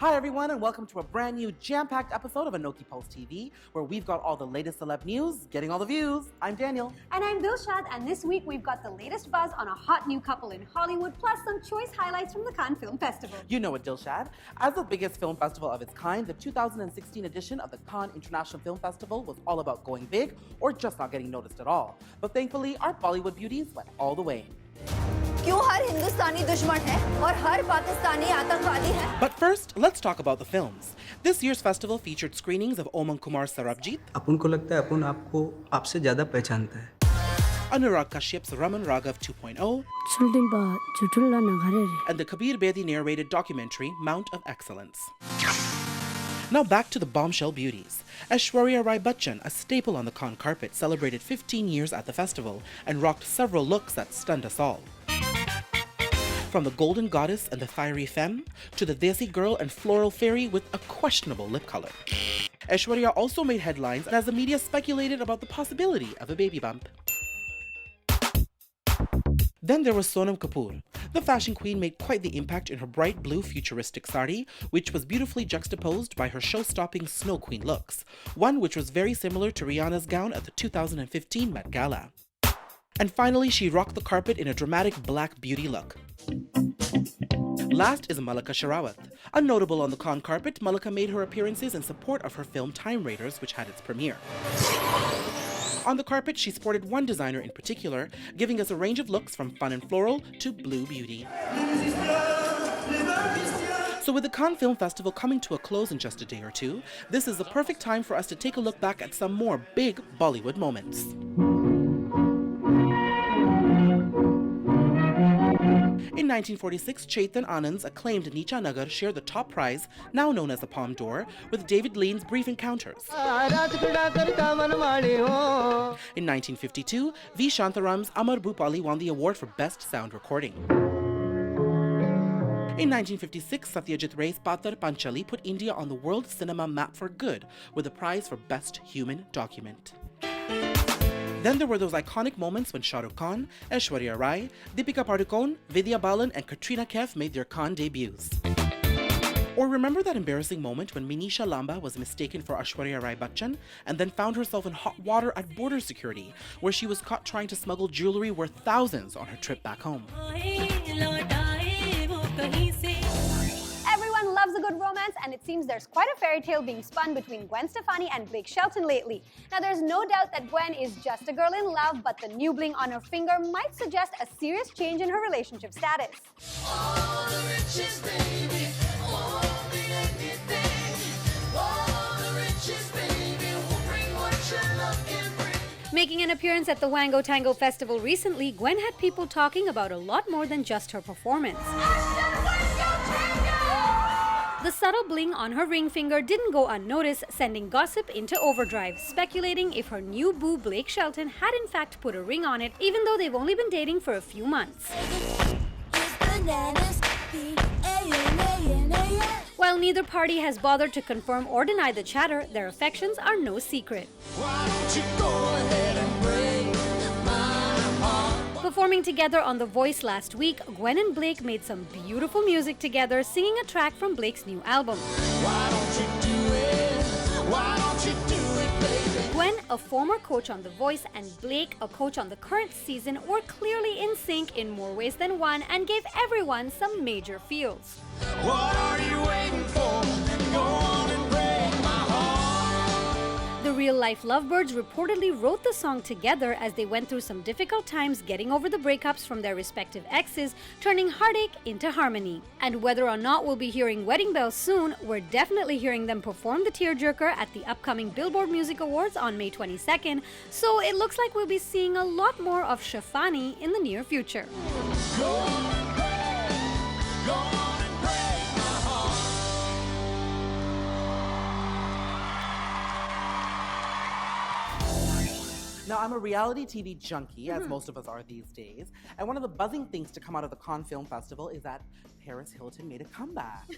Hi everyone, and welcome to a brand new jam-packed episode of ANOKHI PULSE TV, where we've got all the latest celeb news, getting all the views. I'm Daniel. And I'm Dilshad, and this week we've got the latest buzz on a hot new couple in Hollywood, plus some choice highlights from the Cannes Film Festival. You know it, Dilshad. As the biggest film festival of its kind, the 2016 edition of the Cannes International Film Festival was all about going big or just not getting noticed at all. But thankfully, our Bollywood beauties went all the way. क्यों हर हिंदुस्तानी दुश्मन है और हर पाकिस्तानी आतंकवादी है? But first, let's talk about the films. This year's festival featured screenings of Omar Kumar Sarabjit. अपन को लगता है अपन आपको आपसे ज़्यादा पहचानता है. Anurag Kashyap's Raman Raghav 2.0. And the Kabir Bedi narrated documentary Mount of Excellence. Now back to the bombshell beauties. Aishwarya Rai Bachchan, a staple on the Cannes carpet, celebrated 15 years at the festival and rocked several looks that stunned us all. From the golden goddess and the fiery femme, to the desi girl and floral fairy with a questionable lip color. Aishwarya also made headlines as the media speculated about the possibility of a baby bump. Then there was Sonam Kapoor. The fashion queen made quite the impact in her bright blue futuristic sari, which was beautifully juxtaposed by her show-stopping Snow Queen looks, one which was very similar to Rihanna's gown at the 2015 Met Gala. And finally, she rocked the carpet in a dramatic black beauty look. Last is Mallika Sherawat. A notable on the Cannes carpet, Mallika made her appearances in support of her film Time Raiders, which had its premiere. On the carpet, she sported one designer in particular, giving us a range of looks from fun and floral to blue beauty. So with the Cannes Film Festival coming to a close in just a day or two, this is the perfect time for us to take a look back at some more big Bollywood moments. In 1946, Chetan Anand's acclaimed Nicha Nagar shared the top prize, now known as the Palme d'Or, with David Lean's Brief Encounters. In 1952, V. Shantaram's Amar Bhupali won the award for Best Sound Recording. In 1956, Satyajit Ray's Patar Panchali put India on the world cinema map for good, with a prize for Best Human Document. Then there were those iconic moments when Shah Rukh Khan, Aishwarya Rai, Deepika Padukone, Vidya Balan and Katrina Kaif made their Cannes debuts. Or remember that embarrassing moment when Minisha Lamba was mistaken for Aishwarya Rai Bachchan and then found herself in hot water at border security, where she was caught trying to smuggle jewelry worth thousands on her trip back home. Everyone loves a good romance, and it seems there's quite a fairy tale being spun between Gwen Stefani and Blake Shelton lately. Now, there's no doubt that Gwen is just a girl in love, but the new bling on her finger might suggest a serious change in her relationship status. All the riches, baby, all the anything, all the riches, baby, will bring what your love can bring. Making an appearance at the Wango Tango Festival recently, Gwen had people talking about a lot more than just her performance. The subtle bling on her ring finger didn't go unnoticed, sending gossip into overdrive, speculating if her new boo Blake Shelton had in fact put a ring on it, even though they've only been dating for a few months. While neither party has bothered to confirm or deny the chatter, their affections are no secret. Why don't you go ahead and break my heart? Performing together on The Voice last week, Gwen and Blake made some beautiful music together, singing a track from Blake's new album. Why don't you do it? Why don't you do it, baby? Gwen, a former coach on The Voice, and Blake, a coach on the current season, were clearly in sync in more ways than one and gave everyone some major feels. What are you waiting for? Go on and break my heart. The real-life lovebirds reportedly wrote the song together as they went through some difficult times getting over the breakups from their respective exes, turning heartache into harmony. And whether or not we'll be hearing Wedding Bells soon, we're definitely hearing them perform the tearjerker at the upcoming Billboard Music Awards on May 22nd, so it looks like we'll be seeing a lot more of Shafani in the near future. Go on and break, go on and break my heart. Now, I'm a reality TV junkie, as most of us are these days, and one of the buzzing things to come out of the Cannes Film Festival is that Paris Hilton made a comeback.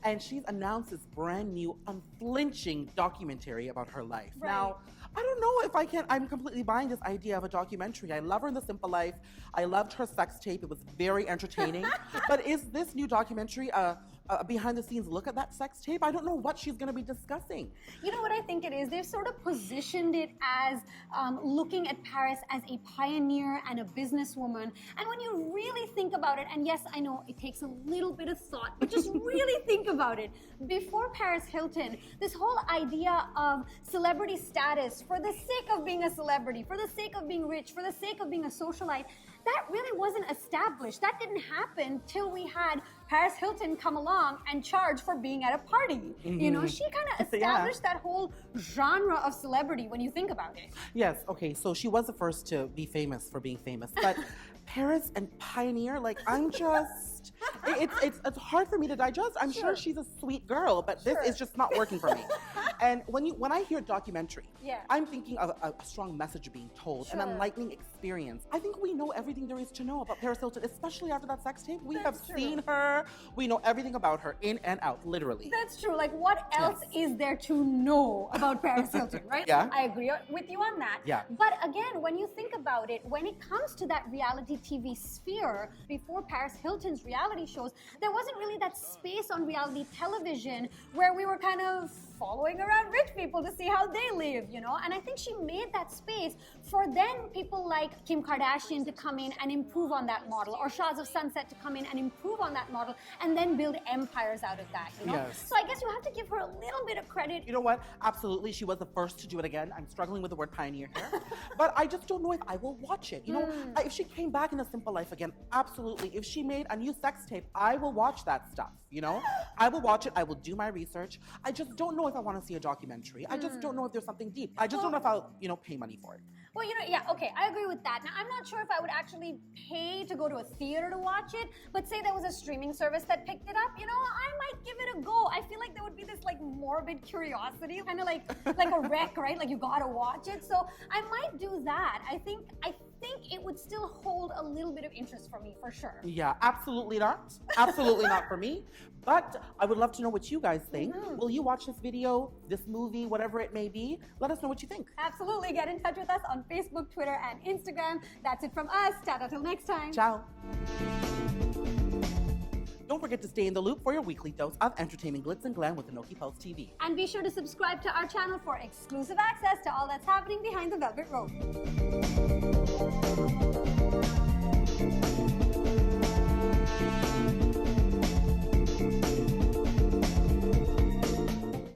And she's announced this brand new, unflinching documentary about her life. Right. Now, I don't know if I'm completely buying this idea of a documentary. I love her in The Simple Life. I loved her sex tape. It was very entertaining. But is this new documentary a behind the scenes look at that sex tape, I don't know what she's going to be discussing. You know what I think it is? They've sort of positioned it as looking at Paris as a pioneer and a businesswoman. And when you really think about it, and yes, I know it takes a little bit of thought, but just really think about it. Before Paris Hilton, this whole idea of celebrity status for the sake of being a celebrity, for the sake of being rich, for the sake of being a socialite, that really wasn't established. That didn't happen till we had Paris Hilton come along and charge for being at a party. You know, she kind of established that whole genre of celebrity when you think about it. Yes, okay, so she was the first to be famous for being famous, but Paris and pioneer, like, I'm just, it's hard for me to digest. I'm sure she's a sweet girl, but this is just not working for me. And when I hear documentary, I'm thinking of a strong message being told, an enlightening experience. I think we know everything there is to know about Paris Hilton, especially after that sex tape. We have seen her. We know everything about her in and out, literally. That's true. Like, what else is there to know about Paris Hilton, right? Yeah. I agree with you on that. Yeah. But again, when you think about it, when it comes to that reality TV sphere, before Paris Hilton's reality shows, there wasn't really that space on reality television where we were kind of following around rich people to see how they live, you know? And I think she made that space for then people like Kim Kardashian to come in and improve on that model, or Shahs of Sunset to come in and improve on that model, and then build empires out of that, you know? Yes. So I guess you have to give her a little bit of credit. You know what? Absolutely, she was the first to do it again. I'm struggling with the word pioneer here. But I just don't know if I will watch it. You know, if she came back in A Simple Life again, absolutely. If she made a new sex tape, I will watch that stuff, you know? I will watch it. I will do my research. I just don't know if I want to see a documentary. I just don't know if there's something deep. I just don't know if I'll, you know, pay money for it. Well, you know, yeah, okay, I agree with that. Now, I'm not sure if I would actually pay to go to a theater to watch it, but say there was a streaming service that picked it up, you know, I might give it a go. I feel like there would be this, like, morbid curiosity, kind of like a wreck, right? Like, you gotta watch it. So I might do that. I think it would still hold a little bit of interest for me, for sure. Yeah, absolutely not. Absolutely not for me. But I would love to know what you guys think. Will you watch this video, this movie, whatever it may be? Let us know what you think. Absolutely. Get in touch with us on Facebook, Twitter, and Instagram. That's it from us. Ta-ta till next time. Ciao. Don't forget to stay in the loop for your weekly dose of entertainment glitz and glam with ANOKHI PULSE TV. And be sure to subscribe to our channel for exclusive access to all that's happening behind the velvet rope.